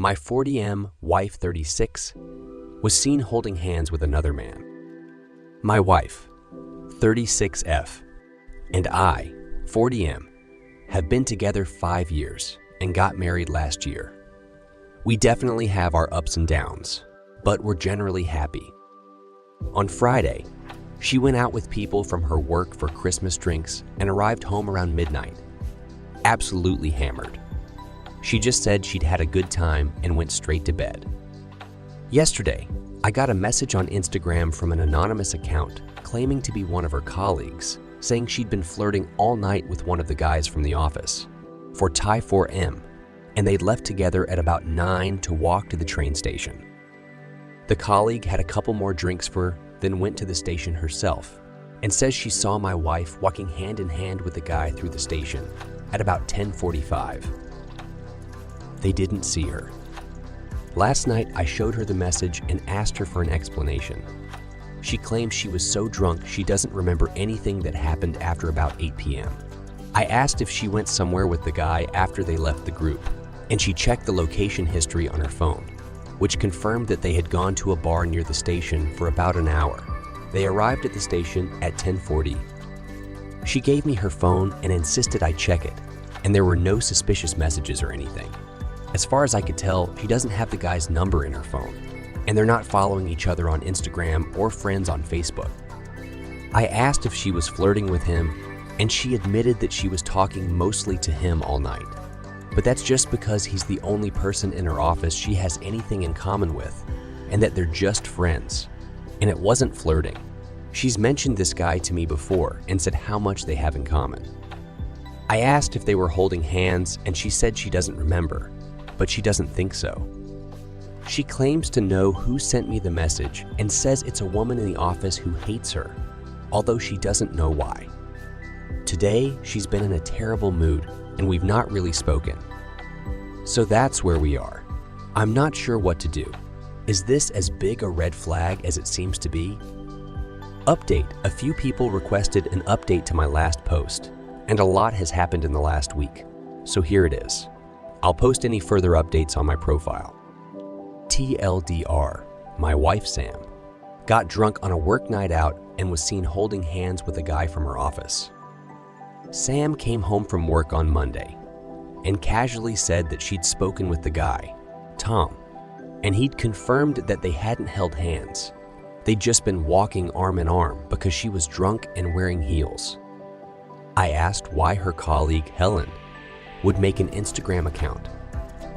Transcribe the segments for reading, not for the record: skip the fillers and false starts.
My 40M wife 36 was seen holding hands with another man. My wife, 36F, and I, 40M, have been together 5 years and got married last year. We definitely have our ups and downs, but we're generally happy. On Friday, she went out with people from her work for Christmas drinks and arrived home around midnight, absolutely hammered. She just said she'd had a good time and went straight to bed. Yesterday, I got a message on Instagram from an anonymous account claiming to be one of her colleagues, saying she'd been flirting all night with one of the guys from the office for Thai 4M, and they'd left together at about 9 to walk to the train station. The colleague had a couple more drinks for her, then went to the station herself, and says she saw my wife walking hand in hand with the guy through the station at about 10:45. They didn't see her. Last night, I showed her the message and asked her for an explanation. She claims she was so drunk she doesn't remember anything that happened after about 8 p.m. I asked if she went somewhere with the guy after they left the group, and she checked the location history on her phone, which confirmed that they had gone to a bar near the station for about an hour. They arrived at the station at 10:40. She gave me her phone and insisted I check it, and there were no suspicious messages or anything. As far as I could tell, she doesn't have the guy's number in her phone, and they're not following each other on Instagram or friends on Facebook. I asked if she was flirting with him, and she admitted that she was talking mostly to him all night. But that's just because he's the only person in her office she has anything in common with, and that they're just friends. And it wasn't flirting. She's mentioned this guy to me before and said how much they have in common. I asked if they were holding hands, and she said she doesn't remember, but she doesn't think so. She claims to know who sent me the message and says it's a woman in the office who hates her, although she doesn't know why. Today, she's been in a terrible mood, and we've not really spoken. So that's where we are. I'm not sure what to do. Is this as big a red flag as it seems to be? Update: a few people requested an update to my last post, and a lot has happened in the last week, so here it is. I'll post any further updates on my profile. TLDR, my wife Sam, got drunk on a work night out and was seen holding hands with a guy from her office. Sam came home from work on Monday and casually said that she'd spoken with the guy, Tom, and he'd confirmed that they hadn't held hands. They'd just been walking arm in arm because she was drunk and wearing heels. I asked why her colleague, Helen, would make an Instagram account,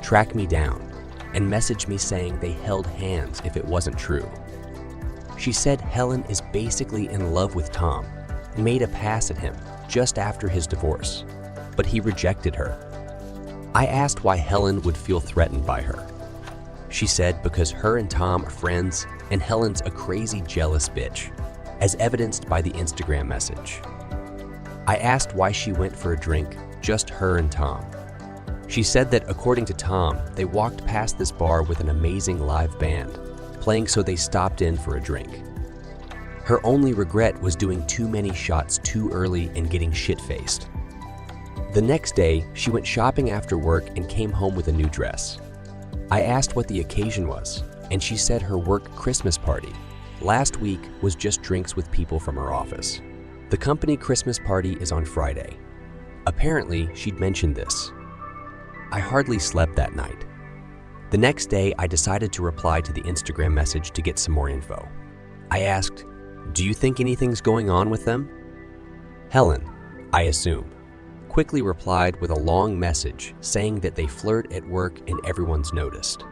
track me down, and message me saying they held hands if it wasn't true. She said Helen is basically in love with Tom and made a pass at him just after his divorce, but he rejected her. I asked why Helen would feel threatened by her. She said because her and Tom are friends and Helen's a crazy jealous bitch, as evidenced by the Instagram message. I asked why she went for a drink, just her and Tom. She said that according to Tom, they walked past this bar with an amazing live band, playing, so they stopped in for a drink. Her only regret was doing too many shots too early and getting shit-faced. The next day, she went shopping after work and came home with a new dress. I asked what the occasion was, and she said her work Christmas party last week was just drinks with people from her office. The company Christmas party is on Friday. Apparently, she'd mentioned this. I hardly slept that night. The next day, I decided to reply to the Instagram message to get some more info. I asked, "Do you think anything's going on with them?" Helen, I assume, quickly replied with a long message saying that they flirt at work and everyone's noticed.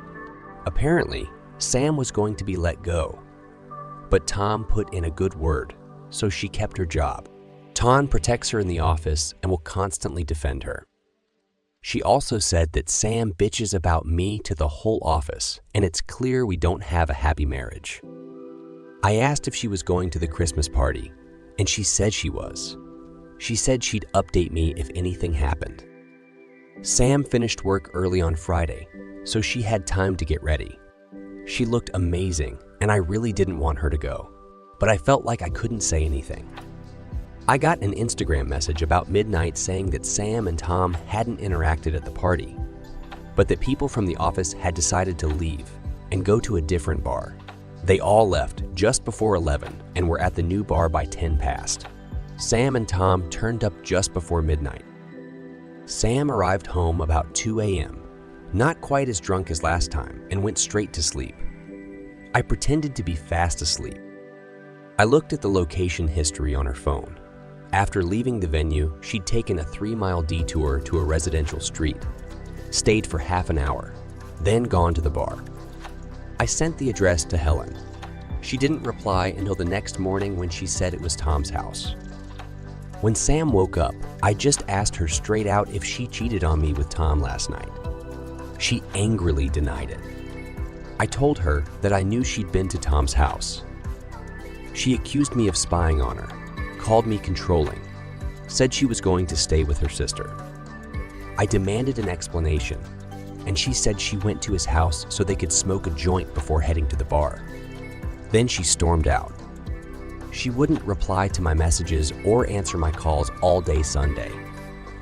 Apparently, Sam was going to be let go, but Tom put in a good word, so she kept her job. Tom protects her in the office and will constantly defend her. She also said that Sam bitches about me to the whole office, and it's clear we don't have a happy marriage. I asked if she was going to the Christmas party, and she said she was. She said she'd update me if anything happened. Sam finished work early on Friday, so she had time to get ready. She looked amazing, and I really didn't want her to go, but I felt like I couldn't say anything. I got an Instagram message about midnight saying that Sam and Tom hadn't interacted at the party, but that people from the office had decided to leave and go to a different bar. They all left just before 11 and were at the new bar by 10 past. Sam and Tom turned up just before midnight. Sam arrived home about 2 a.m., not quite as drunk as last time, and went straight to sleep. I pretended to be fast asleep. I looked at the location history on her phone. After leaving the venue, she'd taken a 3-mile detour to a residential street, stayed for half an hour, then gone to the bar. I sent the address to Helen. She didn't reply until the next morning when she said it was Tom's house. When Sam woke up, I just asked her straight out if she cheated on me with Tom last night. She angrily denied it. I told her that I knew she'd been to Tom's house. She accused me of spying on her, called me controlling, said she was going to stay with her sister. I demanded an explanation, and she said she went to his house so they could smoke a joint before heading to the bar. Then she stormed out. She wouldn't reply to my messages or answer my calls all day Sunday.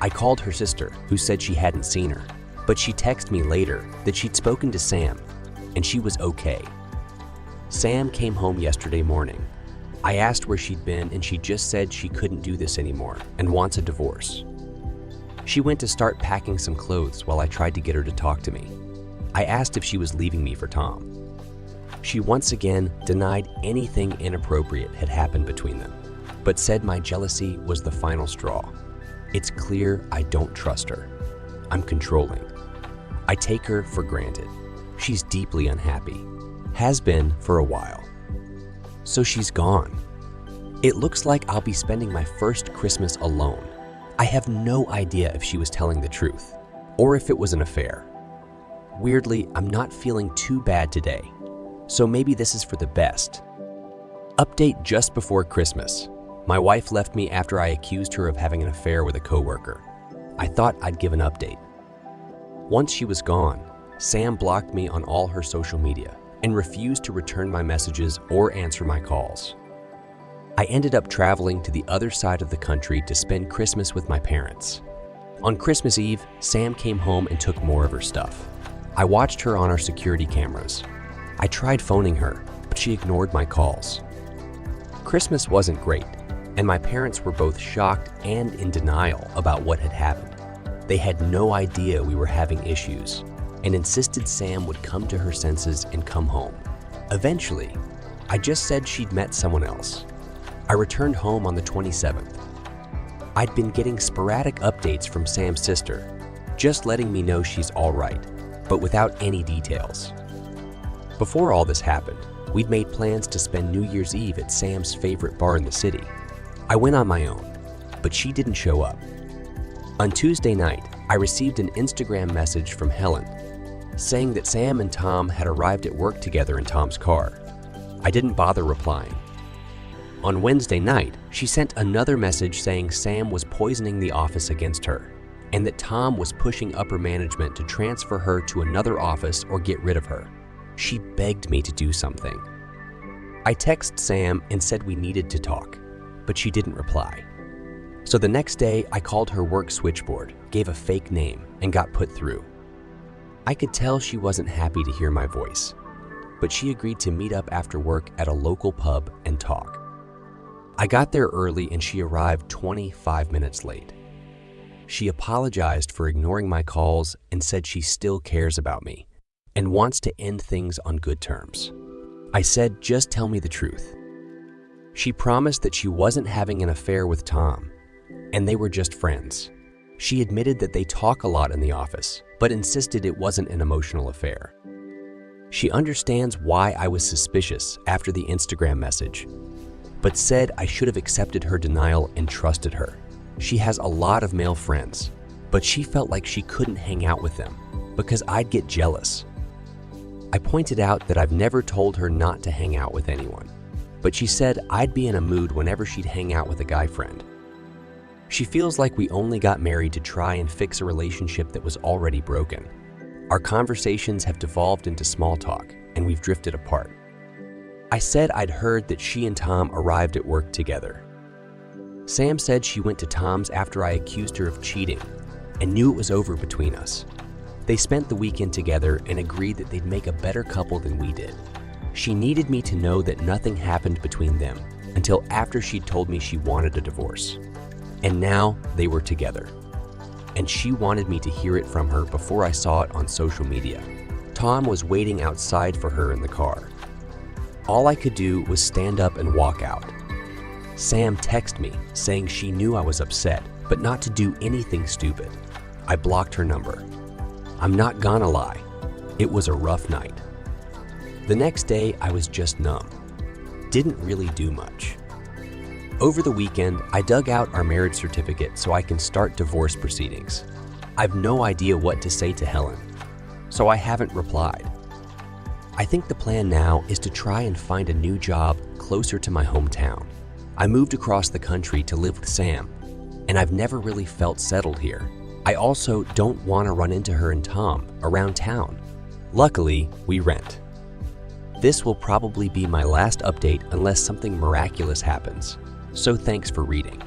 I called her sister, who said she hadn't seen her, but she texted me later that she'd spoken to Sam, and she was okay. Sam came home yesterday morning. I asked where she'd been, and she just said she couldn't do this anymore and wants a divorce. She went to start packing some clothes while I tried to get her to talk to me. I asked if she was leaving me for Tom. She once again denied anything inappropriate had happened between them, but said my jealousy was the final straw. It's clear I don't trust her. I'm controlling. I take her for granted. She's deeply unhappy, has been for a while. So she's gone. It looks like I'll be spending my first Christmas alone. I have no idea if she was telling the truth or if it was an affair. Weirdly, I'm not feeling too bad today, so maybe this is for the best. Update just before Christmas. My wife left me after I accused her of having an affair with a coworker. I thought I'd give an update. Once she was gone, Sam blocked me on all her social media and refused to return my messages or answer my calls. I ended up traveling to the other side of the country to spend Christmas with my parents. On Christmas Eve, Sam came home and took more of her stuff. I watched her on our security cameras. I tried phoning her, but she ignored my calls. Christmas wasn't great, and my parents were both shocked and in denial about what had happened. They had no idea we were having issues and insisted Sam would come to her senses and come home. Eventually, I just said she'd met someone else. I returned home on the 27th. I'd been getting sporadic updates from Sam's sister, just letting me know she's all right, but without any details. Before all this happened, we'd made plans to spend New Year's Eve at Sam's favorite bar in the city. I went on my own, but she didn't show up. On Tuesday night, I received an Instagram message from Helen saying that Sam and Tom had arrived at work together in Tom's car. I didn't bother replying. On Wednesday night, she sent another message saying Sam was poisoning the office against her and that Tom was pushing upper management to transfer her to another office or get rid of her. She begged me to do something. I texted Sam and said we needed to talk, but she didn't reply. So the next day, I called her work switchboard, gave a fake name, and got put through. I could tell she wasn't happy to hear my voice, but she agreed to meet up after work at a local pub and talk. I got there early and she arrived 25 minutes late. She apologized for ignoring my calls and said she still cares about me and wants to end things on good terms. I said, just tell me the truth. She promised that she wasn't having an affair with Tom, and they were just friends. She admitted that they talk a lot in the office, but insisted it wasn't an emotional affair. She understands why I was suspicious after the Instagram message, but said I should have accepted her denial and trusted her. She has a lot of male friends, but she felt like she couldn't hang out with them because I'd get jealous. I pointed out that I've never told her not to hang out with anyone, but she said I'd be in a mood whenever she'd hang out with a guy friend. She feels like we only got married to try and fix a relationship that was already broken. Our conversations have devolved into small talk, and we've drifted apart. I said I'd heard that she and Tom arrived at work together. Sam said she went to Tom's after I accused her of cheating and knew it was over between us. They spent the weekend together and agreed that they'd make a better couple than we did. She needed me to know that nothing happened between them until after she'd told me she wanted a divorce. And now they were together. And she wanted me to hear it from her before I saw it on social media. Tom was waiting outside for her in the car. All I could do was stand up and walk out. Sam texted me saying she knew I was upset, but not to do anything stupid. I blocked her number. I'm not gonna lie, it was a rough night. The next day, I was just numb. Didn't really do much. Over the weekend, I dug out our marriage certificate so I can start divorce proceedings. I've no idea what to say to Helen, so I haven't replied. I think the plan now is to try and find a new job closer to my hometown. I moved across the country to live with Sam, and I've never really felt settled here. I also don't want to run into her and Tom around town. Luckily, we rent. This will probably be my last update unless something miraculous happens, so thanks for reading.